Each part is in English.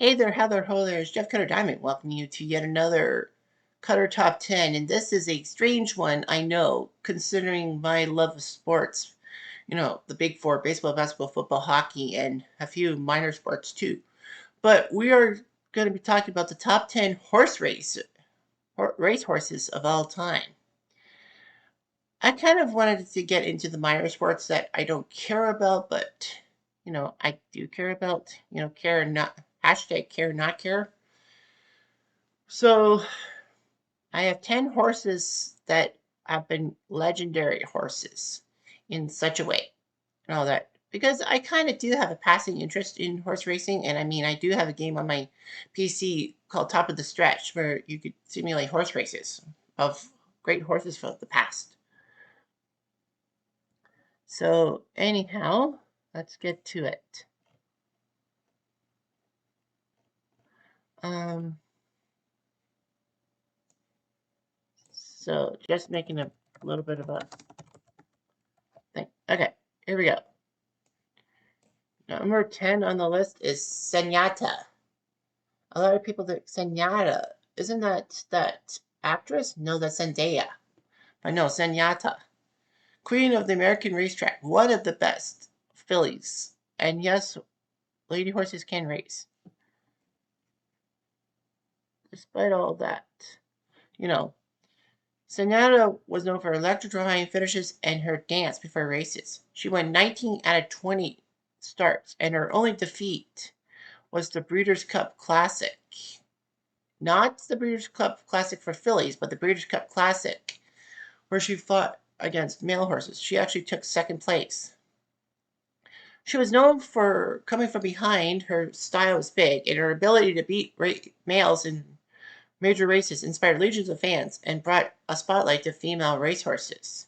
Hey there, Heather Ho there. It's Jeff Cutter Diamond welcoming you to yet another Cutter Top 10. And this is a strange one, I know, considering my love of sports. You know, the big four baseball, basketball, football, hockey, and a few minor sports too. But we are going to be talking about the top 10 race horses of all time. I kind of wanted to get into the minor sports that I don't care about, but, I do care about, care and not, hashtag care, not care. So I have 10 horses that have been legendary horses in such a way and all that. Because I kind of do have a passing interest in horse racing. And I mean, I do have a game on my PC called Top of the Stretch where you could simulate horse races of great horses from the past. So, anyhow, let's get to it. Um, so, just making a little bit of a thing. Okay, here we go. Number 10 on the list is Senyata. A lot of people think Senyata. Isn't that actress? No, that's Zendaya. But no, Senyata. Queen of the American racetrack. One of the best fillies. And yes, lady horses can race. Despite all that. You know, Senyata was known for her electrifying finishes and her dance before races. She won 19 out of 20 starts, and her only defeat was the Breeders' Cup Classic. Not the Breeders' Cup Classic for fillies, but the Breeders' Cup Classic, where she fought against male horses. She actually took second place. She was known for coming from behind. Her style was big, and her ability to beat males in major races inspired legions of fans and brought a spotlight to female racehorses.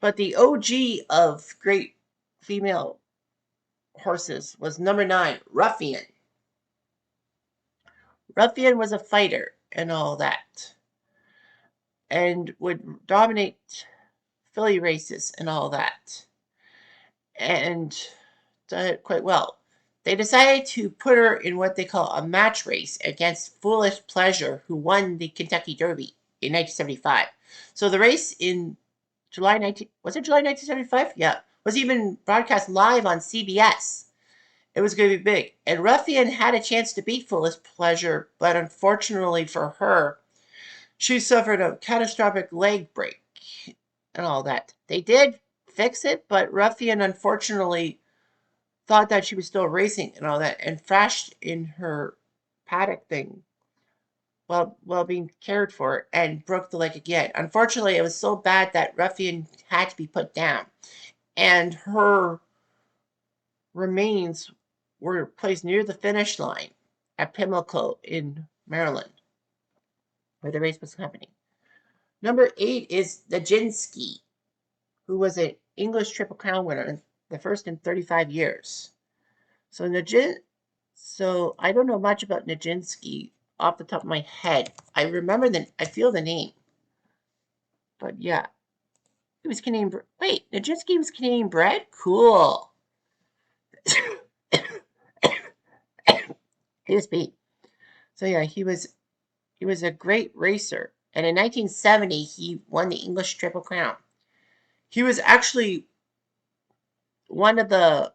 But the OG of great female horses was number 9, Ruffian. Ruffian was a fighter and all that, and would dominate filly races and all that, and done it quite well. They decided to put her in what they call a match race against Foolish Pleasure, who won the Kentucky Derby in 1975. So the race in July 1975? Yeah, was even broadcast live on CBS. It was going to be big. And Ruffian had a chance to beat Foolish Pleasure, but unfortunately for her, she suffered a catastrophic leg break and all that. They did fix it, but Ruffian unfortunately thought that she was still racing and all that and crashed in her paddock thing while being cared for and broke the leg again. Unfortunately, it was so bad that Ruffian had to be put down. And her remains were placed near the finish line at Pimlico in Maryland, where the race was happening. Number 8 is Nijinsky, who was an English Triple Crown winner, the first in 35 years. So so I don't know much about Nijinsky off the top of my head. I feel the name. But yeah, he was Canadian. Wait, Nijinsky was Canadian bred? Cool. He was beat. So yeah, he was a great racer. And in 1970, he won the English Triple Crown. He was actually one of the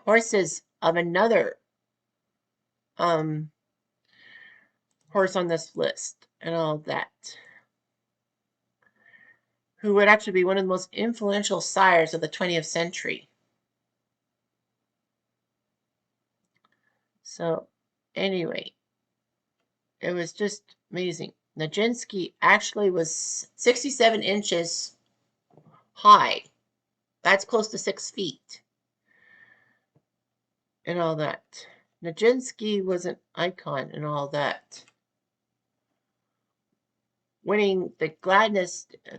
horses of another um, horse on this list and all that, who would actually be one of the most influential sires of the 20th century. So, anyway, it was just amazing. Nijinsky actually was 67 inches high. That's close to 6 feet. And all that. Nijinsky was an icon and all that. Winning the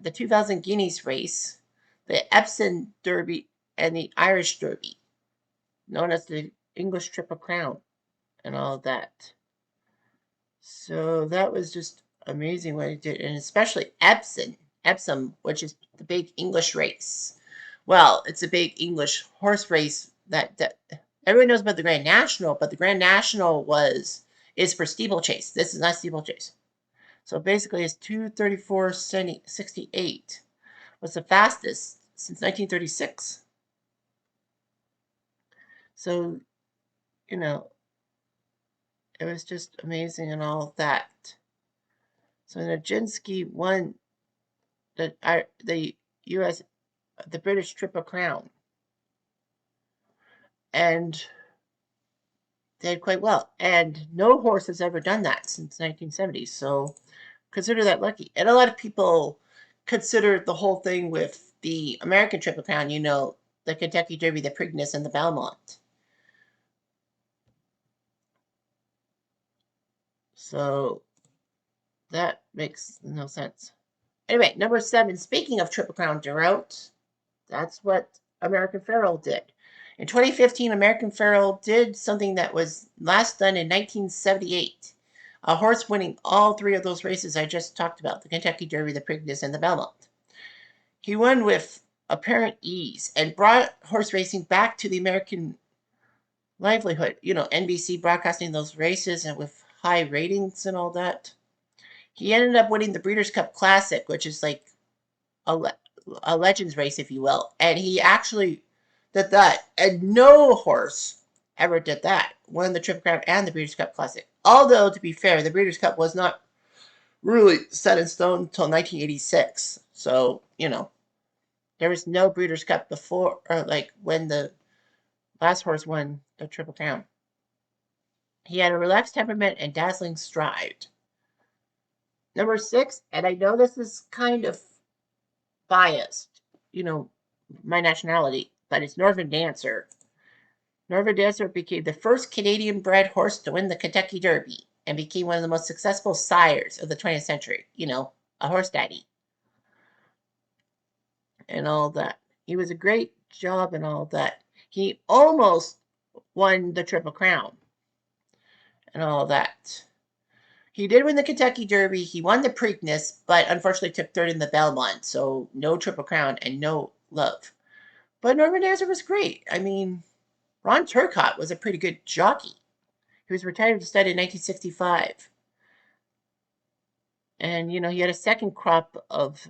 the 2000 Guineas race, the Epsom Derby, and the Irish Derby, known as the English Triple Crown, and all that. So that was just amazing what he did, and especially Epsom, which is the big English race. Well, it's a big English horse race that Everyone knows about the Grand National, but the Grand National is for steeplechase. This is not steeplechase. So basically, it's 2:34:68 was the fastest since 1936. So, you know, it was just amazing and all of that. So Nijinsky won the U.S. the British Triple Crown, and they did quite well. And no horse has ever done that since 1970. So consider that lucky. And a lot of people consider the whole thing with the American Triple Crown, the Kentucky Derby, the Preakness, and the Belmont. So that makes no sense. Anyway, number 7, speaking of Triple Crown drought, that's what American Pharoah did. In 2015, American Pharoah did something that was last done in 1978. A horse winning all 3 of those races I just talked about, the Kentucky Derby, the Preakness, and the Belmont. He won with apparent ease and brought horse racing back to the American livelihood. NBC broadcasting those races and with high ratings and all that. He ended up winning the Breeders' Cup Classic, which is like a, a legends race, if you will. And he actually did that. And no horse ever did that. Won the Triple Crown and the Breeders' Cup Classic. Although, to be fair, the Breeders' Cup was not really set in stone until 1986. So, there was no Breeders' Cup before, or like when the last horse won the Triple Crown. He had a relaxed temperament and dazzling stride. Number 6, and I know this is kind of biased, my nationality, but it's Northern Dancer. Northern Dancer became the first Canadian bred horse to win the Kentucky Derby and became one of the most successful sires of the 20th century. A horse daddy and all that. He was a great job and all that. He almost won the Triple Crown and all that. He did win the Kentucky Derby. He won the Preakness, but unfortunately took third in the Belmont. So no Triple Crown and no love. But Norman Dancer was great. I mean, Ron Turcotte was a pretty good jockey. He was retired to stud in 1965. And, he had a second crop of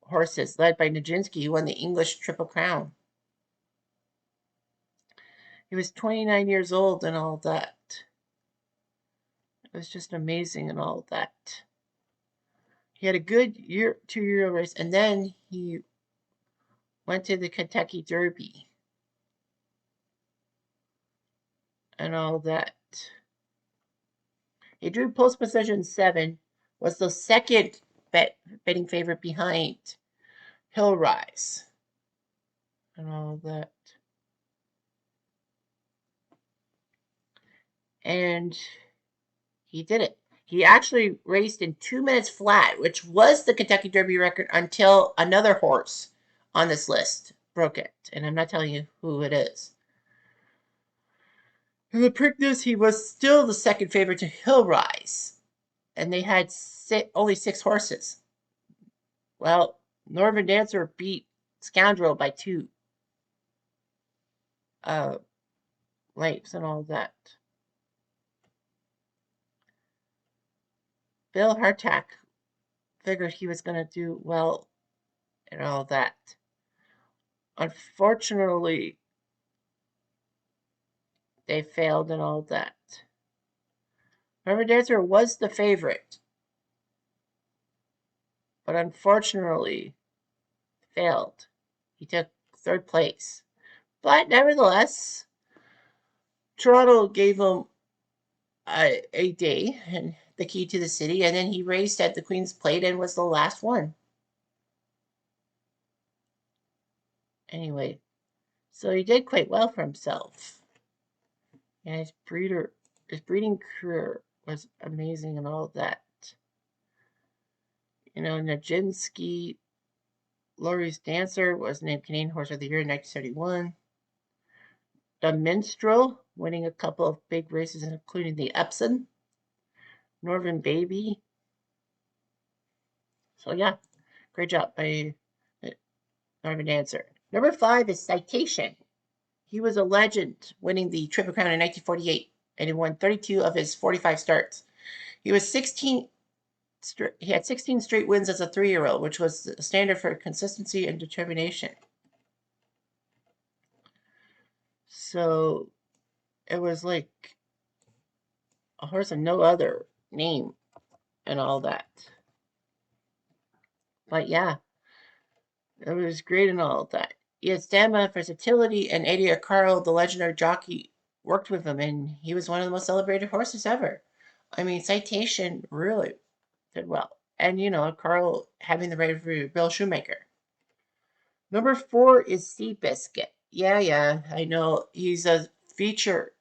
horses led by Nijinsky, who won the English Triple Crown. He was 29 years old and all that. It was just amazing and all that. He had a good 2-year race, and then he went to the Kentucky Derby and all that. He drew post position 7, was the second betting favorite behind Hill Rise and all that. And he did it. He actually raced in 2 minutes flat, which was the Kentucky Derby record until another horse on this list broke it. And I'm not telling you who it is. In the Preakness, he was still the second favorite to Hill Rise. And they had only 6 horses. Well, Northern Dancer beat Scoundrel by 2 lengths and all that. Bill Hartack figured he was going to do well and all that. Unfortunately, they failed and all that. Northern Dancer was the favorite, but unfortunately failed. He took 3rd place. But nevertheless, Toronto gave him a day and the key to the city, and then he raced at the Queen's Plate and was the last one. Anyway, so he did quite well for himself. And his breeding career was amazing and all that. Nijinsky, Laurie's Dancer was named Canadian Horse of the Year in 1971. The Minstrel, winning a couple of big races, including the Epsom. Northern Baby. So yeah, great job by Northern Dancer. Number 5 is Citation. He was a legend, winning the Triple Crown in 1948, and he won 32 of his 45 starts. He was 16. He had 16 straight wins as a 3-year-old, which was a standard for consistency and determination. So it was like a horse of no other name and all that. But yeah, it was great and all that. He had stamina, versatility, and Eddie Carl, the legendary jockey, worked with him, and he was one of the most celebrated horses ever. I mean, Citation really did well. And, Carl having the right for Bill Shoemaker. Number 4 is Seabiscuit. Yeah, I know. He's a feature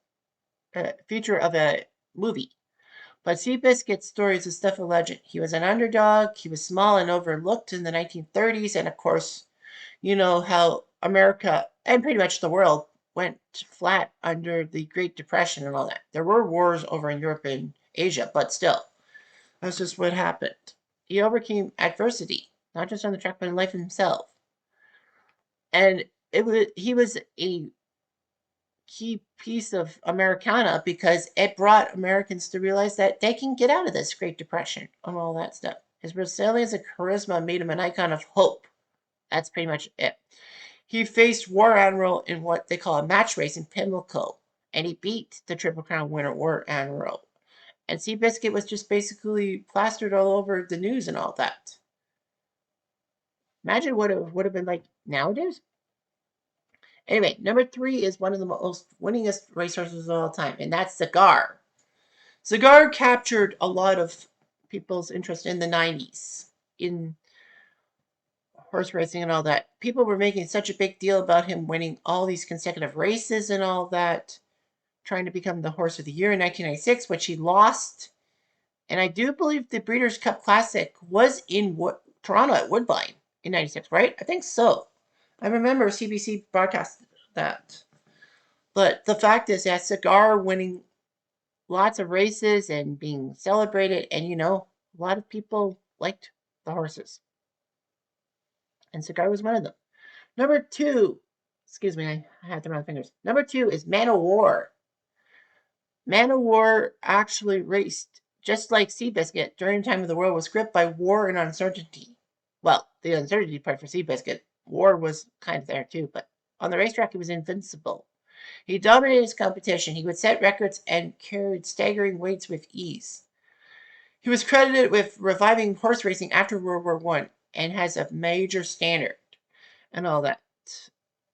of a movie. But Seabiscuit's story is the stuff of legend. He was an underdog. He was small and overlooked in the 1930s. And of course, you know how America and pretty much the world went flat under the Great Depression and all that. There were wars over in Europe and Asia, but still, that's just what happened. He overcame adversity, not just on the track, but in life himself. And he was a key piece of Americana because it brought Americans to realize that they can get out of this Great Depression and all that stuff. His resilience and charisma made him an icon of hope. That's pretty much it. He faced War Admiral in what they call a match race in Pimlico, and he beat the Triple Crown winner War Admiral. And Seabiscuit was just basically plastered all over the news and all that. Imagine what it would have been like nowadays. Anyway, number 3 is one of the most winningest racehorses of all time, and that's Cigar. Cigar captured a lot of people's interest in the 90s in horse racing and all that. People were making such a big deal about him winning all these consecutive races and all that, trying to become the horse of the year in 1996, which he lost. And I do believe the Breeders' Cup Classic was in Toronto at Woodbine in 96, right? I think so. I remember CBC broadcast that. But the fact is that Cigar winning lots of races and being celebrated, and a lot of people liked the horses. And Cigar was one of them. Number 2, excuse me, I had the wrong fingers. Number 2 is Man o' War. Man o' War actually raced just like Seabiscuit during the time of the world was gripped by war and uncertainty. Well, the uncertainty part for Seabiscuit, war was kind of there too, but on the racetrack he was invincible. He dominated his competition. He would set records and carried staggering weights with ease. He was credited with reviving horse racing after World War I and has a major standard and all that.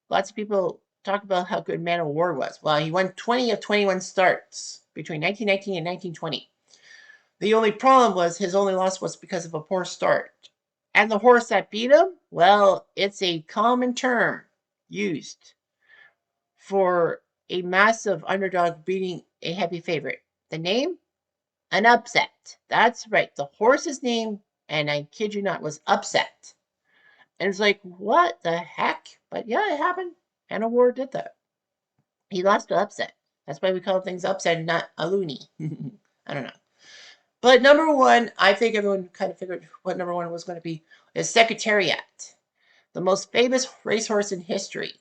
Lots of people talk about how good Man o' War was. Well, he won 20 of 21 starts between 1919 and 1920. The only problem was his only loss was because of a poor start. And the horse that beat him, well, it's a common term used for a massive underdog beating a heavy favorite. The name? An upset. That's right. The horse's name, and I kid you not, was Upset. And it's like, what the heck? But yeah, it happened. And a war did that. He lost to Upset. That's why we call things Upset and not a loony. I don't know. But number 1, I think everyone kind of figured what number 1 was going to be, is Secretariat, the most famous racehorse in history.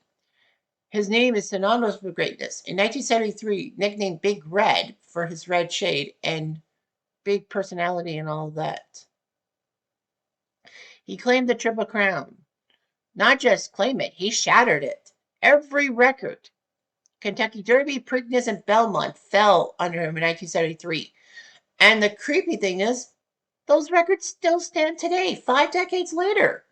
His name is synonymous with greatness. In 1973, nicknamed Big Red for his red shade and big personality and all that, he claimed the Triple Crown. Not just claim it, he shattered it. Every record, Kentucky Derby, Preakness, and Belmont, fell under him in 1973. And the creepy thing is, those records still stand today, 5 decades later.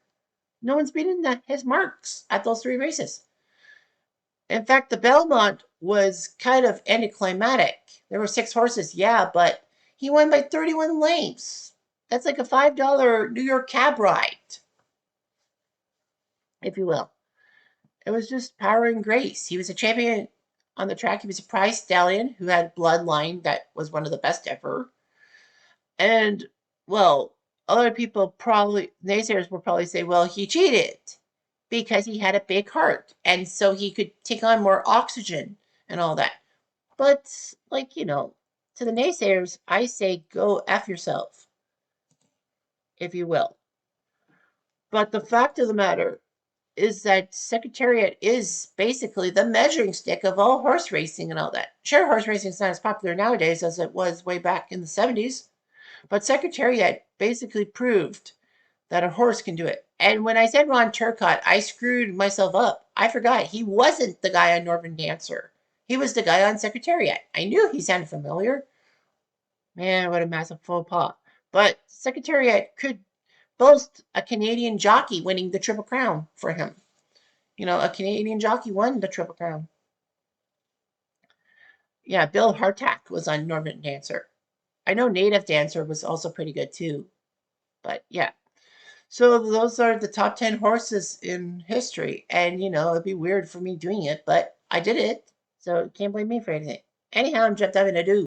No one's beaten his marks at those 3 races. In fact, the Belmont was kind of anticlimactic. There were 6 horses, yeah, but he won by 31 lengths. That's like a $5 New York cab ride, if you will. It was just power and grace. He was a champion on the track. He was a prize stallion who had bloodline that was one of the best ever. And, well, other people probably, naysayers will probably say, well, he cheated because he had a big heart. And so he could take on more oxygen and all that. But, like, to the naysayers, I say go F yourself, if you will. But the fact of the matter is that Secretariat is basically the measuring stick of all horse racing and all that. Sure, horse racing is not as popular nowadays as it was way back in the 70s, but Secretariat basically proved that a horse can do it. And when I said Ron Turcotte, I screwed myself up. I forgot he wasn't the guy on Northern Dancer. He was the guy on Secretariat. I knew he sounded familiar. Man, what a massive faux pas. But Secretariat could boast a Canadian jockey winning the Triple Crown for him. You know, a Canadian jockey won the Triple Crown. Yeah, Bill Hartack was on Northern Dancer. I know Native Dancer was also pretty good too. But yeah. So those are the top 10 horses in history. And, it'd be weird for me doing it, but I did it. So you can't blame me for anything. Anyhow, I'm jumped up in a do.